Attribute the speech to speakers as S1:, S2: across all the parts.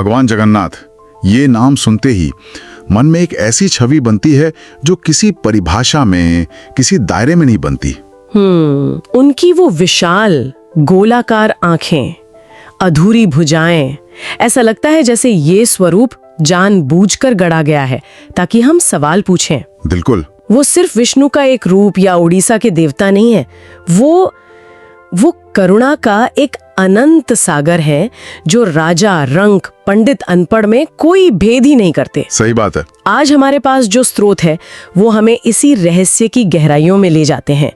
S1: भगवान जगन्नाथ, ये नाम सुनते ही मन में एक ऐसी छवि बनती है जो किसी परिभाषा में, किसी दायरे में नहीं बनती।
S2: उनकी वो विशाल गोलाकार आंखें, अधूरी भुजाएं, ऐसा लगता है जैसे ये स्वरूप जानबूझकर गढ़ा गया है ताकि हम सवाल पूछें।
S1: बिल्कुल।
S2: वो सिर्फ विष्णु का एक रूप या उड़ीसा के देवता नहीं है, वो करुणा का एक अनंत सागर है जो राजा, रंक, पंडित, अनपढ़ में कोई भेद ही नहीं करते।
S1: सही बात है।
S2: आज हमारे पास जो स्रोत है वो हमें इसी रहस्य की गहराइयों में ले जाते हैं।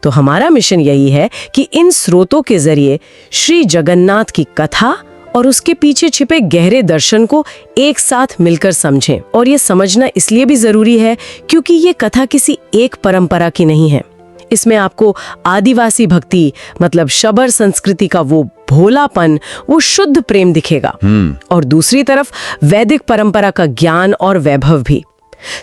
S2: तो हमारा मिशन यही है कि इन स्रोतों के जरिए श्री जगन्नाथ की कथा और उसके पीछे छिपे गहरे दर्शन को एक साथ मिलकर समझें। और ये समझना इसलिए भी जरूरी है क्योंकि ये कथा किसी एक परंपरा की नहीं है। इसमें आपको आदिवासी भक्ति, मतलब शबर संस्कृति का वो भोलापन, वो शुद्ध प्रेम दिखेगा। और दूसरी तरफ वैदिक परंपरा का ज्ञान और वैभव भी।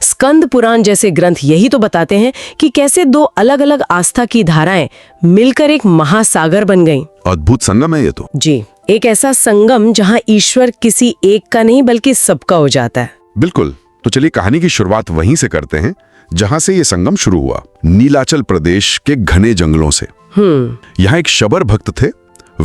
S2: स्कंद पुराण जैसे ग्रंथ यही तो बताते हैं कि कैसे दो अलग अलग आस्था की धाराएं मिलकर एक महासागर बन गईं।
S3: अद्भुत संगम है ये तो।
S2: जी, एक ऐसा संगम जहां ईश्वर किसी एक का नहीं बल्कि सबका हो जाता है।
S3: बिल्कुल। तो चलिए कहानी की शुरुआत वहीं से करते हैं जहां से ये संगम शुरू हुआ, नीलाचल प्रदेश के घने जंगलों से। यहाँ एक शबर भक्त थे,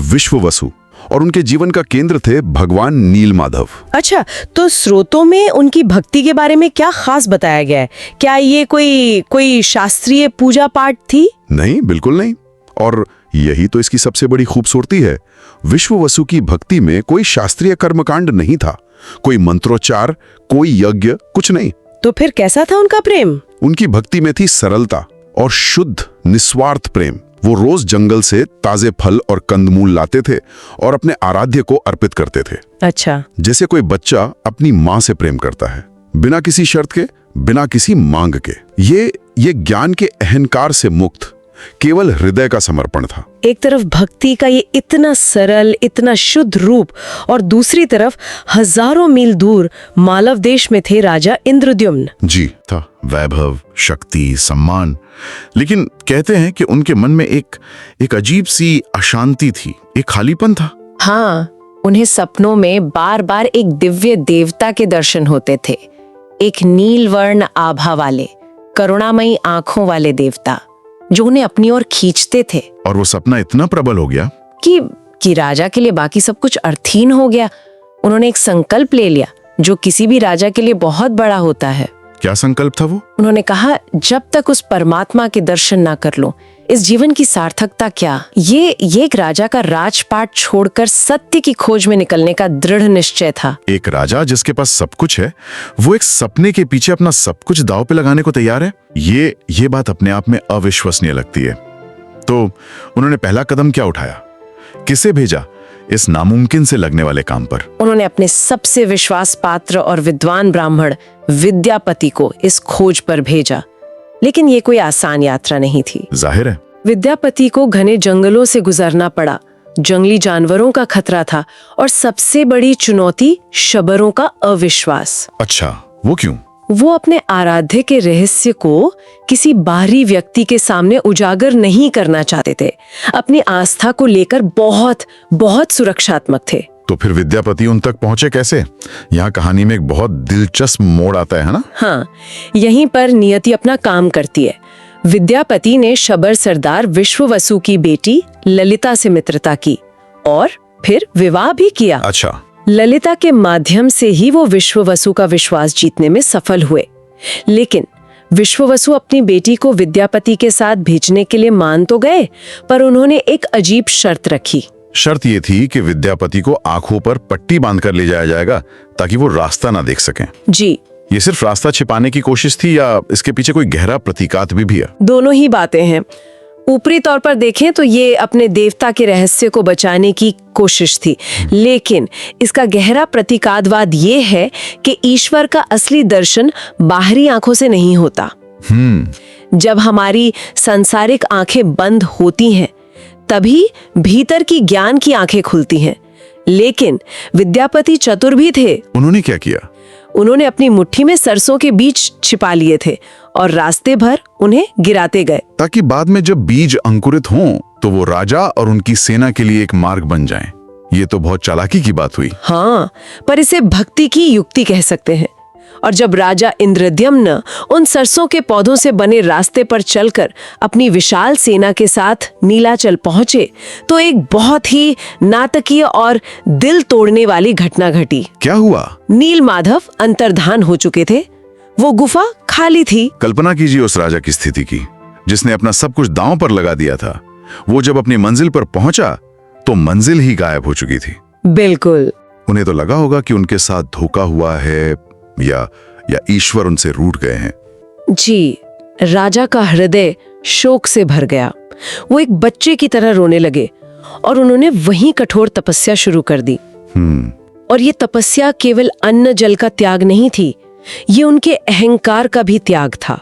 S3: विश्ववसु, और उनके जीवन का केंद्र थे भगवान नीलमाधव।
S2: अच्छा, तो स्रोतों में उनकी भक्ति के बारे में क्या खास बताया गया है? क्या ये कोई शास्त्रीय पूजा पाठ थी?
S3: नहीं, बिल्कुल नहीं। और यही तो इसकी सबसे बड़ी खूबसूरती है। विश्ववसु की भक्ति में कोई शास्त्रीय कर्मकांड नहीं था, कोई मंत्रोच्चार, कोई यज्ञ, कुछ नहीं।
S2: तो फिर कैसा था उनका प्रेम?
S3: उनकी भक्ति में थी सरलता और शुद्ध निस्वार्थ प्रेम। वो रोज जंगल से ताजे फल और कंदमूल लाते थे और अपने आराध्य को अर्पित करते थे।
S2: अच्छा।
S3: जैसे कोई बच्चा अपनी माँ से प्रेम करता है, बिना किसी शर्त के, बिना किसी मांग के। ये ज्ञान के अहंकार से मुक्त केवल हृदय का समर्पण था।
S2: एक तरफ भक्ति का ये इतना सरल, इतना शुद्ध रूप, और दूसरी तरफ हजारों मील दूर मालव देश में थे राजा इंद्रद्युम्न।
S1: जी, था वैभव, शक्ति, सम्मान। लेकिन कहते हैं कि उनके मन में एक अजीब सी अशांति थी, एक खालीपन था।
S2: हाँ, उन्हें सपनों में बार बार एक दिव्य देवता के दर्शन होते थे, एक नीलवर्ण आभा वाले, करुणामयी आंखों वाले देवता जो उन्हें अपनी ओर खींचते थे।
S1: और वो सपना इतना प्रबल हो गया
S2: कि राजा के लिए बाकी सब कुछ अर्थहीन हो गया। उन्होंने एक संकल्प ले लिया जो किसी भी राजा के लिए बहुत बड़ा होता है।
S1: क्या संकल्प था वो?
S2: उन्होंने कहा, जब तक उस परमात्मा के दर्शन ना कर लो, इस जीवन की सार्थकता क्या। ये एक राजा का राजपाट छोड़कर सत्य की खोज में निकलने का दृढ़ निश्चय था।
S1: एक राजा जिसके पास सब कुछ है, वो एक सपने के पीछे अपना सब कुछ दांव पे लगाने को तैयार है। ये बात अपने आप में अविश्वसनीय लगती है। तो उन्होंने पहला कदम क्या उठाया? किसे भेजा इस नामुमकिन से लगने वाले काम पर?
S2: उन्होंने अपने सबसे विश्वास पात्र और विद्वान ब्राह्मण विद्यापति को इस खोज पर भेजा। लेकिन ये कोई आसान यात्रा नहीं थी।
S1: जाहिर है।
S2: विद्यापति को घने जंगलों से गुजरना पड़ा, जंगली जानवरों का खतरा था, और सबसे बड़ी चुनौती शबरों का अविश्वास।
S1: अच्छा, वो क्यों?
S2: वो अपने आराध्य के रहस्य को किसी बाहरी व्यक्ति के सामने उजागर नहीं करना चाहते थे। अपनी आस्था को लेकर बहुत सुरक्षात्मक थे।
S1: तो फिर विद्यापति उन तक पहुंचे कैसे? यहाँ कहानी में एक बहुत दिलचस्प मोड़ आता है ना?
S2: हाँ, यहीं पर नियति अपना काम करती है। विद्यापति ने शबर सरदार विश्ववसु की बेटी ललिता से मित्रता की और फिर विवाह भी किया।
S1: अच्छा।
S2: ललिता के माध्यम से ही वो विश्ववसु का विश्वास जीतने में सफल हुए। लेकिन विश्ववसु अपनी बेटी को विद्यापति के साथ भेजने के लिए मान तो गए, पर उन्होंने एक अजीब शर्त रखी।
S1: शर्त ये थी कि विद्यापति को आंखों पर पट्टी बांधकर ले जाया जाएगा ताकि वो रास्ता ना देख सकें।
S2: जी।
S1: ये सिर्फ रास्ता छिपाने की कोशिश थी या इसके पीछे कोई गहरा प्रतीकात्मक भी है?
S2: दोनों ही बातें हैं। ऊपरी तौर पर देखें तो ये अपने देवता के रहस्य को बचाने की कोशिश थी, लेकिन इसका गहरा प्रतीकात्मकवाद ये है कि ईश्वर का असली दर्शन बाहरी आंखों से नहीं होता। जब हमारी सांसारिक आंखें बंद होती हैं, तभी भीतर की ज्ञान की आंखें खुलती हैं। लेकिन विद्यापति चतुर भी थे।
S1: उन्होंने क्या किया?
S2: उन्होंने अपनी मुट्ठी में सरसों के बीज छिपा लिए थे और रास्ते भर उन्हें गिराते गए,
S1: ताकि बाद में जब बीज अंकुरित हों तो वो राजा और उनकी सेना के लिए एक मार्ग बन जाएं। ये तो बहुत चालाकी की बात हुई।
S2: हाँ, पर इसे भक्ति की युक्ति कह सकते हैं। और जब राजा इंद्रद्युम्न उन सरसों के पौधों से बने रास्ते पर चलकर अपनी विशाल सेना के साथ नीलाचल पहुंचे, तो एक बहुत ही नाटकीय और दिल तोड़ने वाली घटना घटी।
S1: क्या हुआ?
S2: नील माधव अंतर्धान हो चुके थे। वो गुफा खाली थी।
S1: कल्पना कीजिए उस राजा की स्थिति की, जिसने अपना सब कुछ दांव पर लगा दिया था। वो जब अपनी मंजिल पर पहुंचा तो मंजिल ही गायब हो चुकी थी।
S2: बिल्कुल।
S1: उन्हें तो लगा होगा कि उनके साथ धोखा हुआ है या ईश्वर उनसे रूठ गए हैं।
S2: जी, राजा का हृदय शोक से भर गया। वो एक बच्चे की तरह रोने लगे और उन्होंने वहीं कठोर तपस्या शुरू कर दी। और ये तपस्या केवल अन्न जल का त्याग नहीं थी, ये उनके अहंकार का भी त्याग था।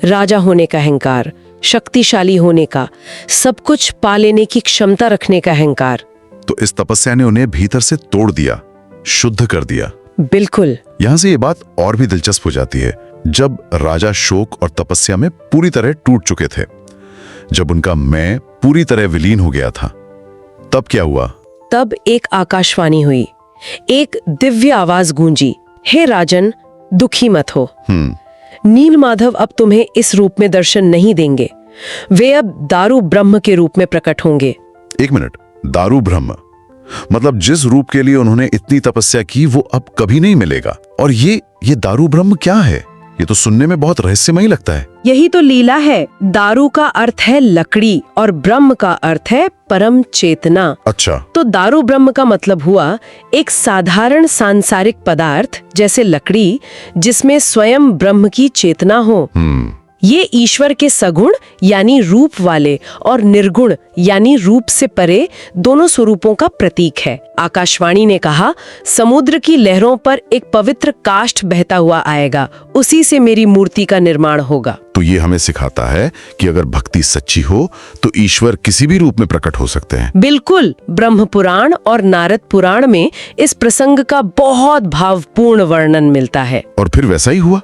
S2: राजा होने का अहंकार, शक्तिशाली होने का, सब कुछ पा लेने की क्षमता रखने का अहंकार।
S1: तो इस तपस्या ने उन्हें भीतर से तोड़ दिया, शुद्ध कर दिया।
S2: बिल्कुल।
S1: यहां से ये बात और भी दिलचस्प हो जाती है। जब राजा शोक और तपस्या में पूरी तरह टूट चुके थे, जब उनका मैं पूरी तरह विलीन हो गया था, तब क्या हुआ?
S2: तब एक आकाशवाणी हुई। एक दिव्य आवाज गूंजी, हे राजन, दुखी मत हो। नील माधव अब तुम्हें इस रूप में दर्शन नहीं देंगे। वे अब दारू ब्रह्म के रूप में प्रकट होंगे।
S1: एक मिनट, दारू ब्रह्म मतलब जिस रूप के लिए उन्होंने इतनी तपस्या की वो अब कभी नहीं मिलेगा। और ये दारू ब्रह्म क्या है? ये तो सुनने में बहुत रहस्यमयी लगता है।
S2: यही तो लीला है। दारू का अर्थ है लकड़ी और ब्रह्म का अर्थ है परम चेतना।
S1: अच्छा।
S2: तो दारू ब्रह्म का मतलब हुआ एक साधारण सांसारिक पदार्थ जैसे लकड़ी, जिसमें स्वयं ब्रह्म की चेतना हो। ये ईश्वर के सगुण यानी रूप वाले और निर्गुण यानी रूप से परे दोनों स्वरूपों का प्रतीक है। आकाशवाणी ने कहा, समुद्र की लहरों पर एक पवित्र काष्ठ बहता हुआ आएगा, उसी से मेरी मूर्ति का निर्माण होगा।
S1: तो ये हमें सिखाता है कि अगर भक्ति सच्ची हो तो ईश्वर किसी भी रूप में प्रकट हो सकते हैं।
S2: बिल्कुल। ब्रह्म पुराण और नारद पुराण में इस प्रसंग का बहुत भावपूर्ण वर्णन मिलता है।
S1: और फिर वैसा ही हुआ।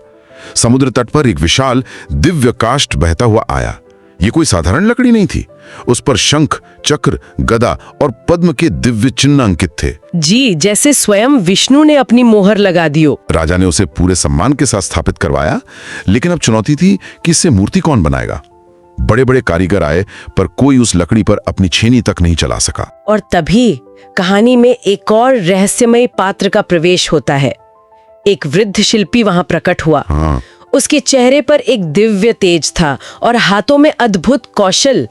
S1: समुद्र तट पर एक विशाल दिव्य काष्ठ बहता हुआ आया। ये कोई साधारण लकड़ी नहीं थी। उस पर शंख, चक्र, गदा और पद्म के दिव्य चिन्ह अंकित थे।
S2: जी, जैसे स्वयं विष्णु ने अपनी मोहर लगा दी हो।
S1: राजा ने उसे पूरे सम्मान के साथ स्थापित करवाया, लेकिन अब चुनौती थी कि इससे मूर्ति कौन बनाएगा। बड़े बड़े कारीगर आए, पर कोई उस लकड़ी पर अपनी छेनी तक नहीं चला सका।
S2: और तभी कहानी में एक और रहस्यमय पात्र का प्रवेश होता है। एक वृद्ध शिल्पी वहां प्रकट हुआ। उसके चेहरे पर एक दिव्य तेज था और हाथों में अद्भुत कौशल।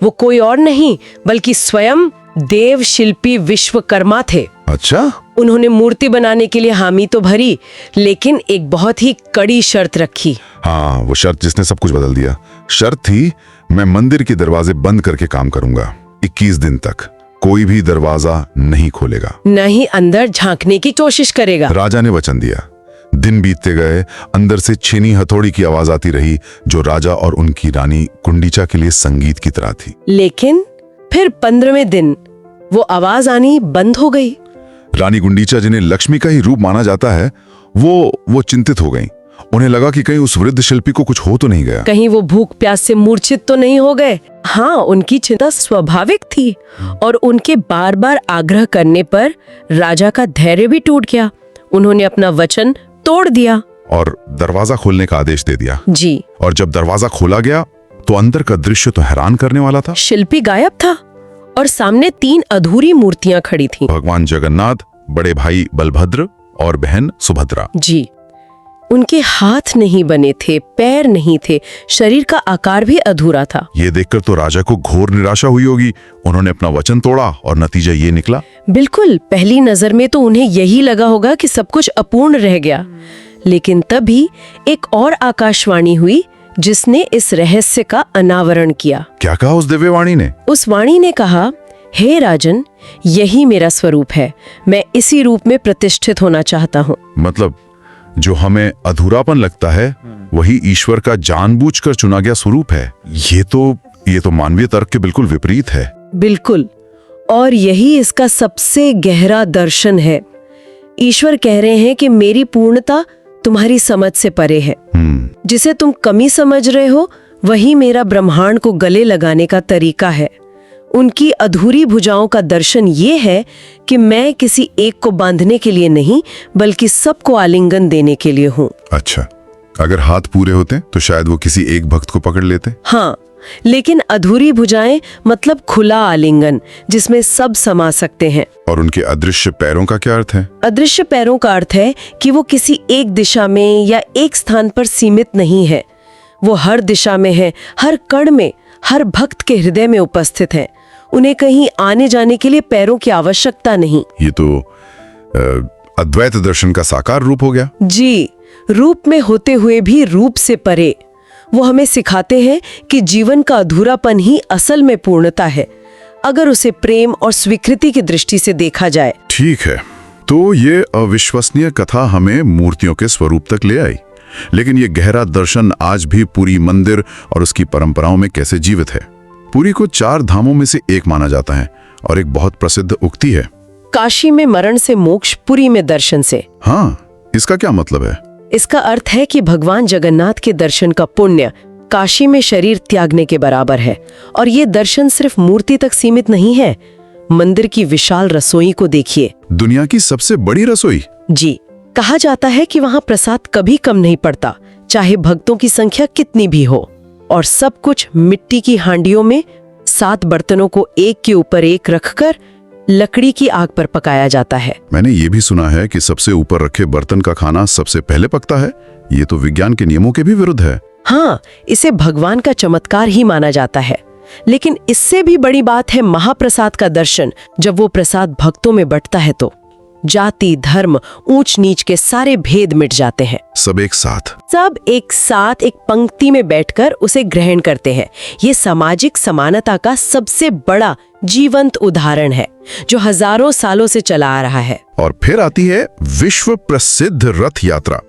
S2: वो कोई और नहीं बल्कि स्वयं देव शिल्पी विश्वकर्मा थे।
S1: अच्छा।
S2: उन्होंने मूर्ति बनाने के लिए हामी तो भरी, लेकिन एक बहुत ही कड़ी शर्त रखी।
S1: हाँ, वो शर्त जिसने सब कुछ बदल दिया। शर्त थी, मैं मंदिर के दरवाजे बंद करके काम करूंगा। 21 दिन तक कोई भी दरवाजा नहीं खोलेगा,
S2: न ही अंदर झांकने की कोशिश करेगा।
S1: राजा ने वचन दिया। दिन बीतते गए, अंदर से छीनी हथौड़ी की आवाज आती रही, जो राजा और उनकी रानी कुंडीचा के लिए संगीत की तरह थी।
S2: लेकिन फिर 15वें दिन वो आवाज आनी बंद हो गई।
S1: रानी गुंडीचा, जिन्हें लक्ष्मी का ही रूप माना जाता है, वो चिंतित हो गईं। उन्हें लगा कि कहीं उस वृद्ध शिल्पी को कुछ हो तो नहीं गया,
S2: कहीं वो भूख प्यास से मूर्छित तो नहीं हो गए। हाँ, उनकी चिंता स्वाभाविक थी और उनके बार बार आग्रह करने पर राजा का धैर्य भी टूट गया। उन्होंने अपना वचन तोड़ दिया
S1: और दरवाजा खोलने का आदेश दे दिया।
S2: जी।
S1: और जब दरवाजा खोला गया तो अंदर का दृश्य तो हैरान करने वाला था।
S2: शिल्पी गायब था और सामने 3 अधूरी मूर्तियां खड़ी थीं।
S1: भगवान जगन्नाथ, बड़े भाई बलभद्र और बहन सुभद्रा।
S2: जी। उनके हाथ नहीं बने थे, पैर नहीं थे, शरीर का आकार भी अधूरा था।
S1: ये देखकर तो राजा को घोर निराशा हुई होगी। उन्होंने अपना वचन तोड़ा और नतीजा ये निकला।
S2: बिल्कुल। पहली नजर में तो उन्हें यही लगा होगा कि सब कुछ अपूर्ण रह गया, लेकिन तभी एक और आकाशवाणी हुई जिसने इस रहस्य का अनावरण किया।
S1: क्या कहा उस दिव्य वाणी ने?
S2: उस वाणी ने कहा, हे राजन, यही मेरा स्वरूप है। मैं इसी रूप में प्रतिष्ठित होना चाहता हूँ।
S1: मतलब जो हमें अधूरापन लगता है वही ईश्वर का जानबूझकर चुना गया स्वरूप है। ये तो मानवीय तर्क के बिल्कुल विपरीत है।
S2: बिल्कुल। और यही इसका सबसे गहरा दर्शन है। ईश्वर कह रहे हैं कि मेरी पूर्णता तुम्हारी समझ से परे है। जिसे तुम कमी समझ रहे हो वही मेरा ब्रह्मांड को गले लगाने का तरीका है। उनकी अधूरी भुजाओं का दर्शन ये है कि मैं किसी एक को बांधने के लिए नहीं, बल्कि सबको आलिंगन देने के लिए हूँ।
S3: अच्छा, अगर हाथ पूरे होते तो शायद वो किसी एक भक्त को पकड़ लेते।
S2: हाँ, लेकिन अधूरी भुजाएं मतलब खुला आलिंगन जिसमें सब समा सकते हैं।
S3: और उनके अदृश्य पैरों का क्या अर्थ है?
S2: अदृश्य पैरों का अर्थ है कि वो किसी एक दिशा में या एक स्थान पर सीमित नहीं है। वो हर दिशा में है, हर कण में, हर भक्त के हृदय में उपस्थित है। उन्हें कहीं आने जाने के लिए पैरों की आवश्यकता नहीं।
S3: ये तो अद्वैत दर्शन का साकार रूप हो गया।
S2: जी, रूप में होते हुए भी रूप से परे। वो हमें सिखाते हैं कि जीवन का अधूरापन ही असल में पूर्णता है, अगर उसे प्रेम और स्वीकृति की दृष्टि से देखा जाए।
S1: ठीक है, तो ये अविश्वसनीय कथा हमें मूर्तियों के स्वरूप तक ले आई, लेकिन ये गहरा दर्शन आज भी पुरी मंदिर और उसकी परंपराओं में कैसे जीवित है? पुरी को 4 धामों में से एक माना जाता है और एक बहुत प्रसिद्ध उक्ति है,
S2: काशी में मरण से मोक्ष, पुरी में दर्शन से।
S1: हाँ, इसका क्या मतलब है?
S2: इसका अर्थ है कि भगवान जगन्नाथ के दर्शन का पुण्य काशी में शरीर त्यागने के बराबर है। और ये दर्शन सिर्फ मूर्ति तक सीमित नहीं है। मंदिर की विशाल रसोई को देखिए।
S1: दुनिया की सबसे बड़ी रसोई।
S2: जी, कहा जाता है कि वहाँ प्रसाद कभी कम नहीं पड़ता, चाहे भक्तों की संख्या कितनी भी हो। और सब कुछ मिट्टी की हांडियों में 7 बर्तनों को एक के ऊपर एक रखकर लकड़ी की आग पर पकाया जाता है।
S1: मैंने ये भी सुना है कि सबसे ऊपर रखे बर्तन का खाना सबसे पहले पकता है। ये तो विज्ञान के नियमों के भी विरुद्ध है।
S2: हाँ, इसे भगवान का चमत्कार ही माना जाता है। लेकिन इससे भी बड़ी बात है महाप्रसाद का दर्शन। जब वो प्रसाद भक्तों में बंटता है तो जाति, धर्म, ऊंच नीच के सारे भेद मिट जाते हैं।
S1: सब एक साथ
S2: एक पंक्ति में बैठकर उसे ग्रहण करते हैं। ये सामाजिक समानता का सबसे बड़ा जीवंत उदाहरण है, जो हजारों सालों से चला आ रहा है।
S1: और फिर आती है विश्व प्रसिद्ध रथ यात्रा।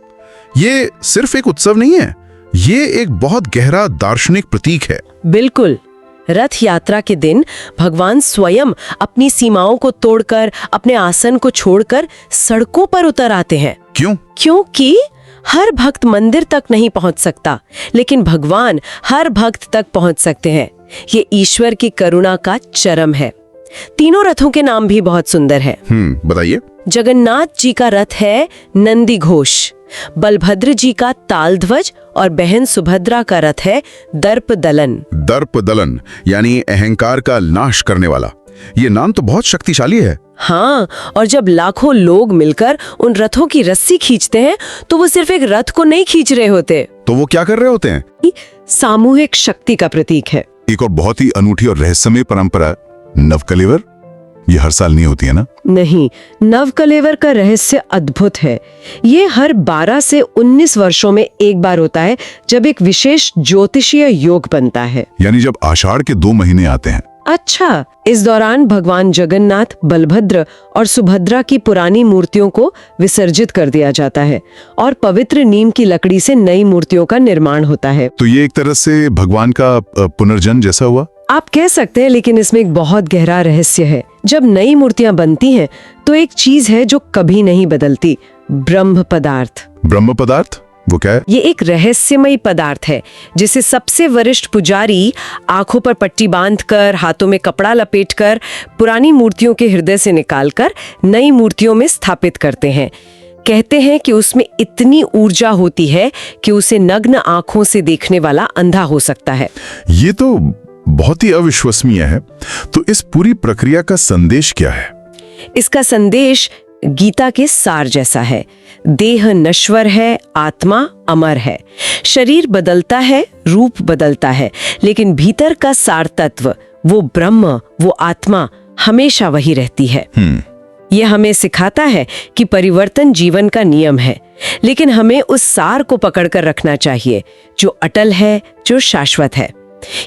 S1: ये सिर्फ एक उत्सव नहीं है, ये एक बहुत गहरा दार्शनिक प्रतीक है।
S2: बिल्कुल। रथ यात्रा के दिन भगवान स्वयं अपनी सीमाओं को तोड़कर, अपने आसन को छोड़कर सड़कों पर उतर आते हैं।
S1: क्यों?
S2: क्योंकि हर भक्त मंदिर तक नहीं पहुंच सकता, लेकिन भगवान हर भक्त तक पहुंच सकते हैं। ये ईश्वर की करुणा का चरम है। तीनों रथों के नाम भी बहुत सुंदर है।
S1: बताइए।
S2: जगन्नाथ जी का रथ है नंदी घोष, बलभद्र जी का तालध्वज और बहन सुभद्रा का रथ है दर्प दलन।
S1: दर्प दलन यानी अहंकार का नाश करने वाला। ये नाम तो बहुत शक्तिशाली है।
S2: हाँ, और जब लाखों लोग मिलकर उन रथों की रस्सी खींचते हैं तो वो सिर्फ एक रथ को नहीं खींच रहे होते।
S1: तो वो क्या कर रहे होते हैं?
S2: सामूहिक शक्ति का प्रतीक है।
S3: एक और बहुत ही अनूठी और रहस्यमय परंपरा, नवकलेवर। ये हर साल नहीं होती है ना?
S2: नहीं, नवकलेवर का रहस्य अद्भुत है। ये हर 12 से 19 वर्षों में एक बार होता है, जब एक विशेष ज्योतिषीय योग बनता है।
S3: यानी जब आषाढ़ के 2 महीने आते हैं।
S2: अच्छा, इस दौरान भगवान जगन्नाथ, बलभद्र और सुभद्रा की पुरानी मूर्तियों को विसर्जित कर दिया जाता है और पवित्र नीम की लकड़ी से नई मूर्तियों का निर्माण होता है।
S3: तो ये एक तरह से भगवान का पुनर्जन्म जैसा हुआ?
S2: आप कह सकते हैं, लेकिन इसमें एक बहुत गहरा रहस्य है। जब नई मूर्तियां बनती हैं, तो एक चीज है जो कभी नहीं बदलती, ब्रह्म पदार्थ।
S3: ब्रह्म पदार्थ वो क्या है?
S2: ये एक रहस्यमयी पदार्थ है जिसे सबसे वरिष्ठ पुजारी आंखों पर पट्टी बांधकर, हाथों में कपड़ा लपेटकर, पुरानी मूर्तियों के हृदय से निकालकर नई मूर्तियों में स्थापित करते हैं। कहते हैं कि उसमें इतनी ऊर्जा होती है कि उसे नग्न आंखों से देखने वाला अंधा हो सकता है।
S1: ये तो बहुत ही अविश्वसनीय है। तो इस पूरी प्रक्रिया का संदेश क्या है?
S2: इसका संदेश गीता के सार जैसा है। देह नश्वर है, आत्मा अमर है। शरीर बदलता है, रूप बदलता है, लेकिन भीतर का सार तत्व, वो ब्रह्म, वो आत्मा हमेशा वही रहती है। ये हमें सिखाता है कि परिवर्तन जीवन का नियम है, लेकिन हमें उस सार को पकड़कर रखना चाहिए जो अटल है, जो शाश्वत है।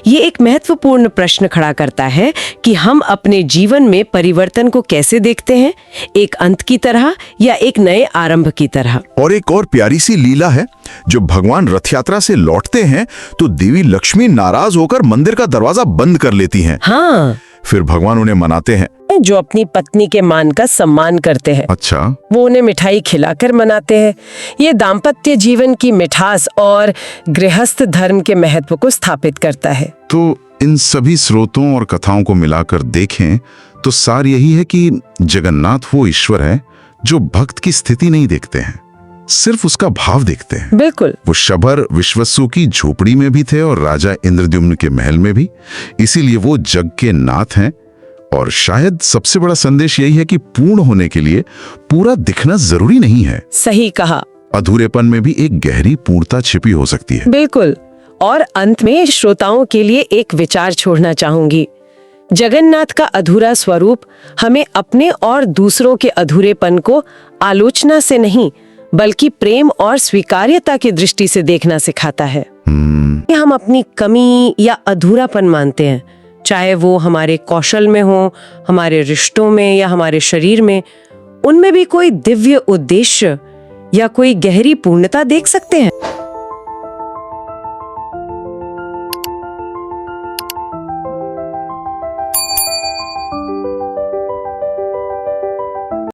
S2: ये एक महत्वपूर्ण प्रश्न खड़ा करता है कि हम अपने जीवन में परिवर्तन को कैसे देखते हैं, एक अंत की तरह या एक नए आरंभ की तरह।
S3: और एक और प्यारी सी लीला है, जब भगवान रथ यात्रा से लौटते हैं तो देवी लक्ष्मी नाराज होकर मंदिर का दरवाजा बंद कर लेती हैं।
S2: हाँ,
S3: फिर भगवान उन्हें मनाते हैं,
S2: जो अपनी पत्नी के मान का सम्मान करते हैं।
S3: अच्छा,
S2: वो उन्हें मिठाई खिलाकर मनाते हैं। ये दाम्पत्य जीवन की मिठास और गृहस्थ धर्म के महत्व को स्थापित करता है।
S3: तो
S1: इन सभी स्रोतों और कथाओं को मिलाकर देखें तो सार यही है कि जगन्नाथ वो ईश्वर है जो भक्त की स्थिति नहीं देखते हैं, सिर्फ उसका भाव देखते हैं।
S2: बिल्कुल।
S1: वो शबर विश्वसु की झोपड़ी में भी थे और राजा इंद्रद्युम्न के महल में भी, इसीलिए वो जग के नाथ हैं। और शायद सबसे बड़ा संदेश यही है कि पूर्ण होने के लिए पूरा दिखना जरूरी नहीं है।
S2: सही कहा।
S1: अधूरेपन में भी एक गहरी पूर्णता छिपी हो सकती है।
S2: बिल्कुल। और अंत में श्रोताओं के लिए एक विचार छोड़ना चाहूंगी। जगन्नाथ का अधूरा स्वरूप हमें अपने और दूसरों के अधूरेपन को आलोचना से नहीं बल्कि प्रेम और स्वीकार्यता की दृष्टि से देखना सिखाता है। हम अपनी कमी या अधूरापन मानते हैं, चाहे वो हमारे कौशल में हो, हमारे रिश्तों में या हमारे शरीर में, उनमें भी कोई दिव्य उद्देश्य या कोई गहरी पूर्णता देख सकते हैं।